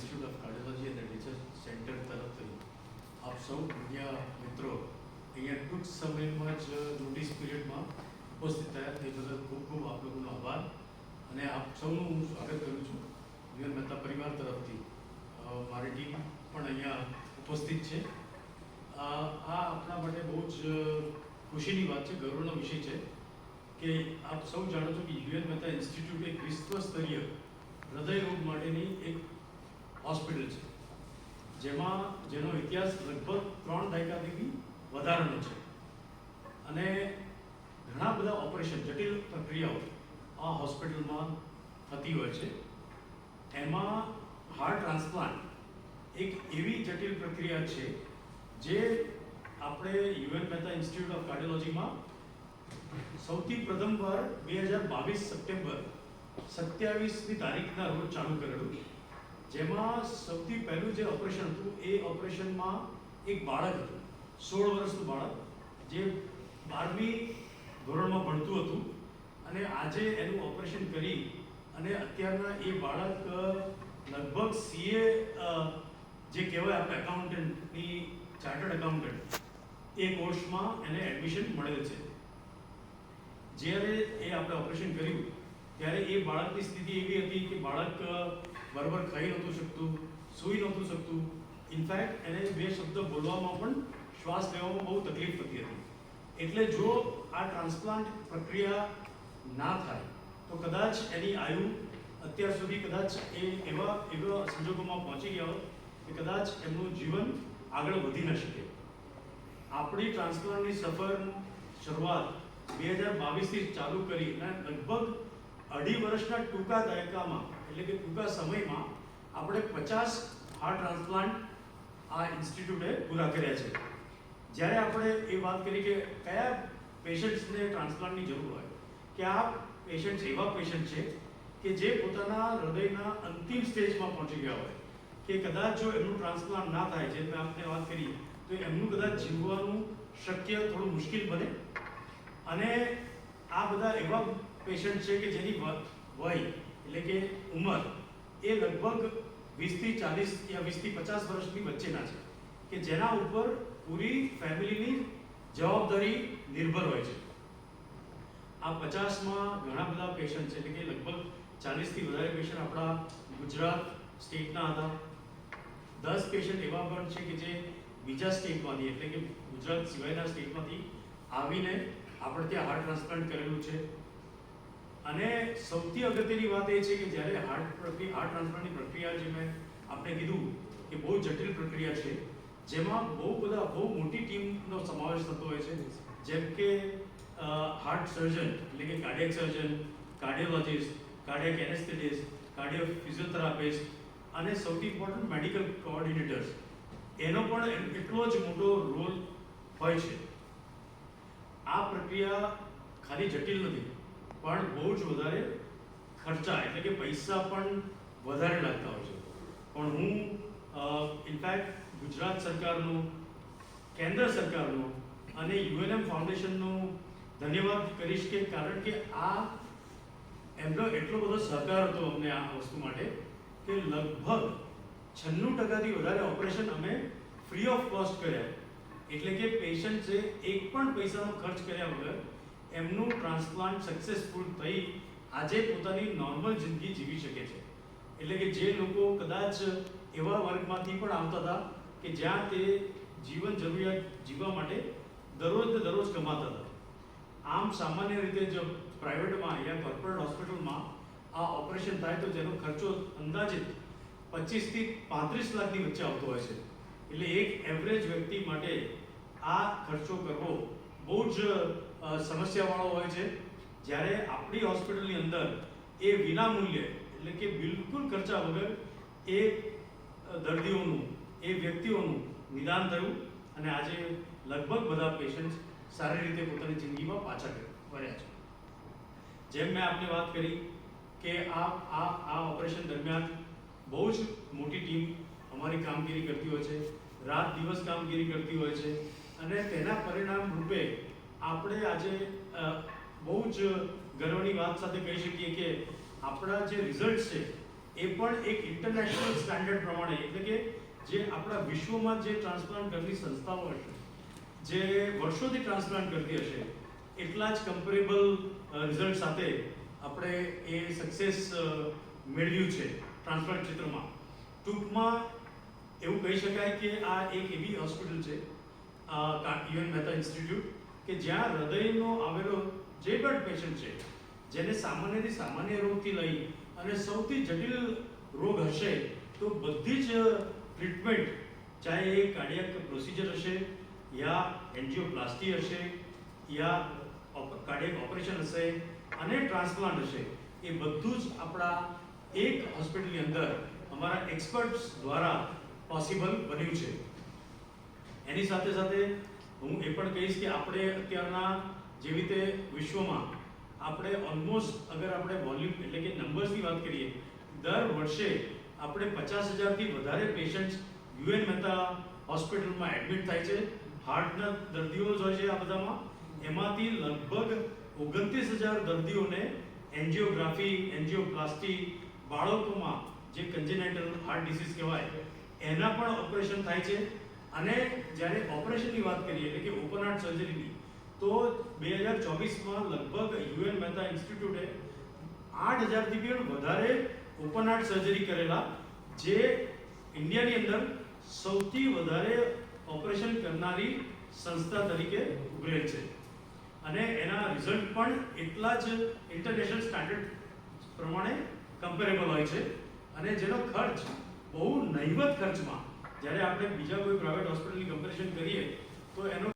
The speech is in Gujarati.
ઇન્સ્ટિટ્યૂટ ઓફ કાર્ડિયોલોજી અને રિસર્ચ સેન્ટર તરફથી આપ સૌ મીડિયા મિત્રો અહીંયા ટૂંક સમયમાં જ નોટિસ પીરિયડમાં ઉપસ્થિત થયા તે બદલ ખૂબ ખૂબ આપ લોકોનો આભાર અને આપ સૌનું હું સ્વાગત કરું છું. યુએન મહેતા પરિવાર તરફથી મારી ટીમ પણ અહીંયા ઉપસ્થિત છે. આ આપણા માટે બહુ જ ખુશીની વાત છે, ગૌરવનો વિષય છે કે આપ સૌ જાણો છો કે યુએન મહેતા ઇન્સ્ટિટ્યૂટ એક વિશ્વ સ્તરીય હૃદય રોગ માટેની એક હોસ્પિટલ છે, જેનો ઇતિહાસ લગભગ 3 દાયકાથી વધારાનો છે અને ઘણા બધા ઓપરેશન, જટિલ પ્રક્રિયાઓ આ હોસ્પિટલમાં થતી હોય છે. એમાં હાર્ટ ટ્રાન્સપ્લાન્ટ એક એવી જટિલ પ્રક્રિયા છે જે આપણે યુએન મહેતા ઇન્સ્ટિટ્યૂટ ઓફ કાર્ડિયોલોજીમાં સૌથી પ્રથમવાર 2022 સપ્ટેમ્બર 27મી તારીખના રોજ ચાલુ કરેલું, જેમાં સૌથી પહેલું જે ઓપરેશન હતું એ ઓપરેશનમાં એક બાળક હતું, 16 વર્ષનું બાળક, જે 12મી ધોરણમાં ભણતું હતું અને આજે એનું ઓપરેશન કરી અને અત્યારના એ બાળક લગભગ સીએ જે કહેવાય આપણે એકાઉન્ટન્ટની, ચાર્ટર્ડ એકાઉન્ટન્ટ, એ કોર્સમાં એને એડમિશન મળેલ છે. જ્યારે એ આપણે ઓપરેશન કર્યું ત્યારે એ બાળકની સ્થિતિ એવી હતી કે બાળક બરાબર ખાઈ નહોતું શકતું, સૂઈ નહોતું શકતું. ઇનફેક્ટ એને 2 શબ્દ બોલવામાં પણ, શ્વાસ લેવામાં બહુ તકલીફ થતી હતી. એટલે જો આ ટ્રાન્સપ્લાન્ટ પ્રક્રિયા ના થાય તો કદાચ એની આયુ અત્યાર સુધી કદાચ એ એવા સંજોગોમાં પહોંચી ગયા હોત કે કદાચ એમનું જીવન આગળ વધી ન શકે. આપણી ટ્રાન્સપ્લાન્ટની શરૂઆત 2022થી ચાલુ કરી અને લગભગ 2.5 વર્ષના ટૂંકા દાયકામાં, એટલે કે ટૂંકા સમયમાં આપણે 50 હાર્ટ ટ્રાન્સપ્લાન્ટ આ ઇન્સ્ટિટ્યૂટે પૂરા કર્યા છે. જ્યારે આપણે એ વાત કરી કે કયા પેશન્ટ્સને ટ્રાન્સપ્લાન્ટની જરૂર હોય, કે આ પેશન્ટ્સ એવા પેશન્ટ છે કે જે પોતાના હૃદયના અંતિમ સ્ટેજમાં પહોંચી ગયા હોય, કે કદાચ જો એમનું ટ્રાન્સપ્લાન્ટ ના થાય, જે મેં આપને વાત કરી, તો એમનું કદાચ જીવવાનું શક્ય થોડું મુશ્કેલ બને. અને આ બધા એવા પેશન્ટ છે કે જેની વય એટલે કે ઉંમર એ લગભગ 20થી 40 યા 20થી 50 વર્ષની વચ્ચેના છે, કે જેના ઉપર પૂરી ફેમિલીની જવાબદારી નિર્ભર હોય છે. આ 50માં ઘણા બધા પેશન્ટ છે, એટલે કે લગભગ 40થી વધારે પેશન્ટ આપણા ગુજરાત સ્ટેટના હતા. 10 પેશન્ટ એવા પણ છે કે જે બીજા સ્ટેટમાંથી, એટલે કે ગુજરાત સિવાયના સ્ટેટમાંથી આવીને આપણે ત્યાં હાર્ટ ટ્રાન્સપ્લાન્ટ કરેલું છે. અને સૌથી અગત્યની વાત એ છે કે જ્યારે હાર્ટ ટ્રાન્સપ્લાન્ટની પ્રક્રિયા, જે મેં આપણે કીધું કે બહુ જટિલ પ્રક્રિયા છે, જેમાં બહુ મોટી ટીમનો સમાવેશ થતો હોય છે, જેમ કે હાર્ટ સર્જન એટલે કે cardiac surgeon, cardiologist, cardiac anaesthetist, cardio physiotherapist અને સૌથી ઇમ્પોર્ટન્ટ મેડિકલ કોઓર્ડિનેટર્સ, એનો પણ એટલો જ મોટો રોલ હોય છે. આ પ્રક્રિયા ખાલી જટિલ નથી, પણ બહુ જ વધારે ખર્ચા, એટલે કે પૈસા પણ વધારે લાગતા હોય છે. પણ હું ઇનફેક્ટ ગુજરાત સરકારનું, કેન્દ્ર સરકારનું અને યુએનએમ ફાઉન્ડેશનનું ધન્યવાદ કરીશ, કે કારણ કે આ એમનો એટલો બધો સહકાર હતો અમને આ વસ્તુ માટે, કે લગભગ 96%થી વધારે ઓપરેશન અમે ફ્રી ઓફ કોસ્ટ કર્યા. એટલે કે પેશન્ટ છે એક પણ પૈસાનો ખર્ચ કર્યા વગર એમનું ટ્રાન્સપ્લાન્ટ સક્સેસફુલ થઈ આજે પોતાની નોર્મલ જિંદગી જીવી શકે છે. એટલે કે જે લોકો કદાચ એવા વર્ગમાંથી પણ આવતા હતા કે જ્યાં તે જીવન જરૂરિયાત જીવવા માટે દરરોજ કમાતા હતા. આમ સામાન્ય રીતે જો પ્રાઇવેટમાં યા કોર્પોરેટ હોસ્પિટલમાં આ ઓપરેશન થાય તો જેનો ખર્ચો અંદાજિત 25 થી 35 લાખની વચ્ચે આવતો હોય છે. એટલે એક એવરેજ વ્યક્તિ માટે આ ખર્ચો કરવો બહુ જ સમસ્યાવાળો હોય છે. જ્યારે આપણી હોસ્પિટલની અંદર એ વિના મૂલ્યે, એટલે કે બિલકુલ ખર્ચા વગર એ દર્દીઓનું, એ વ્યક્તિઓનું નિદાન થયું અને આજે લગભગ બધા પેશન્ટ સારી રીતે પોતાની જિંદગીમાં પાછા ફર્યા છે. જેમ મેં આપને વાત કરી કે આ ઓપરેશન દરમિયાન બહુ જ મોટી ટીમ અમારી કામગીરી કરતી હોય છે, રાત દિવસ કામગીરી કરતી હોય છે અને તેના પરિણામ રૂપે આપણે આજે બહુ જ ગર્વની વાત સાથે કહી શકીએ કે આપણા જે રિઝલ્ટ છે એ પણ એક ઇન્ટરનેશનલ સ્ટાન્ડર્ડ પ્રમાણે, એટલે કે જે આપણા વિશ્વમાં જે ટ્રાન્સપ્લાન્ટ કરતી સંસ્થાઓ હશે, જે વર્ષોથી ટ્રાન્સપ્લાન્ટ કરતી હશે, એટલા જ કમ્પેરેબલ રિઝલ્ટ સાથે આપણે એ સક્સેસ મેળવ્યું છે ટ્રાન્સપ્લાન્ટ ક્ષેત્રમાં. ટૂંકમાં એવું કહી શકાય કે આ એક એવી હોસ્પિટલ છે, યુએન મહેતા ઇન્સ્ટિટ્યૂટ, કે જ્યાં હૃદયનો આવેલો જે પણ પેશન્ટ છે, જેને સામાન્યથી સામાન્ય રોગથી લઈ અને સૌથી જટિલ રોગ હશે, તો બધી જ ટ્રીટમેન્ટ, ચાહે એ કાર્ડિયાક પ્રોસિજર હશે, યા એન્જિયોપ્લાસ્ટી હશે, યા કાર્ડિયાક ઓપરેશન હશે અને ટ્રાન્સપ્લાન્ટ હશે, એ બધું જ આપણા એક હોસ્પિટલની અંદર અમારા એક્સપર્ટ્સ દ્વારા પોસિબલ બન્યું છે. એની સાથે સાથે હું એ પણ કહીશ કે આપણે અત્યારના જેવી રીતે વિશ્વમાં આપણે ઓલમોસ્ટ, અગર આપણે વોલ્યુમ એટલે કે નંબર્સની વાત કરીએ, દર વર્ષે આપણે 50,000થી વધારે પેશન્ટ્સ યુએન મહેતા હોસ્પિટલમાં એડમિટ થાય છે. હાર્ટના દર્દીઓ જ હોય છે આ બધામાં. એમાંથી લગભગ 29,000 દર્દીઓને એન્જિયોગ્રાફી, એન્જિયોપ્લાસ્ટી, બાળકોમાં જે કન્જેનાઇટલ હાર્ટ ડિસીઝ કહેવાય એના પણ ઓપરેશન થાય છે. અને જ્યારે ઓપરેશનની વાત કરીએ, એટલે કે ઓપન હાર્ટ સર્જરીની, તો 2024માં લગભગ યુએન મહેતા ઇન્સ્ટિટ્યૂટે 8,000થી પણ વધારે ઓપન હાર્ટ સર્જરી કરેલા, જે ઇન્ડિયાની અંદર સૌથી વધારે ઓપરેશન કરનારી સંસ્થા તરીકે ઉભરેલ છે. અને એના રિઝલ્ટ પણ એટલા જ ઇન્ટરનેશનલ સ્ટાન્ડર્ડ પ્રમાણે કમ્પેરેબલ હોય છે. અને જેનો ખર્ચ બહુ નહિવત ખર્ચમાં, જ્યારે આપણે બીજા કોઈ પ્રાઇવેટ હોસ્પિટલની કમ્પેરિઝન કરીએ તો એનો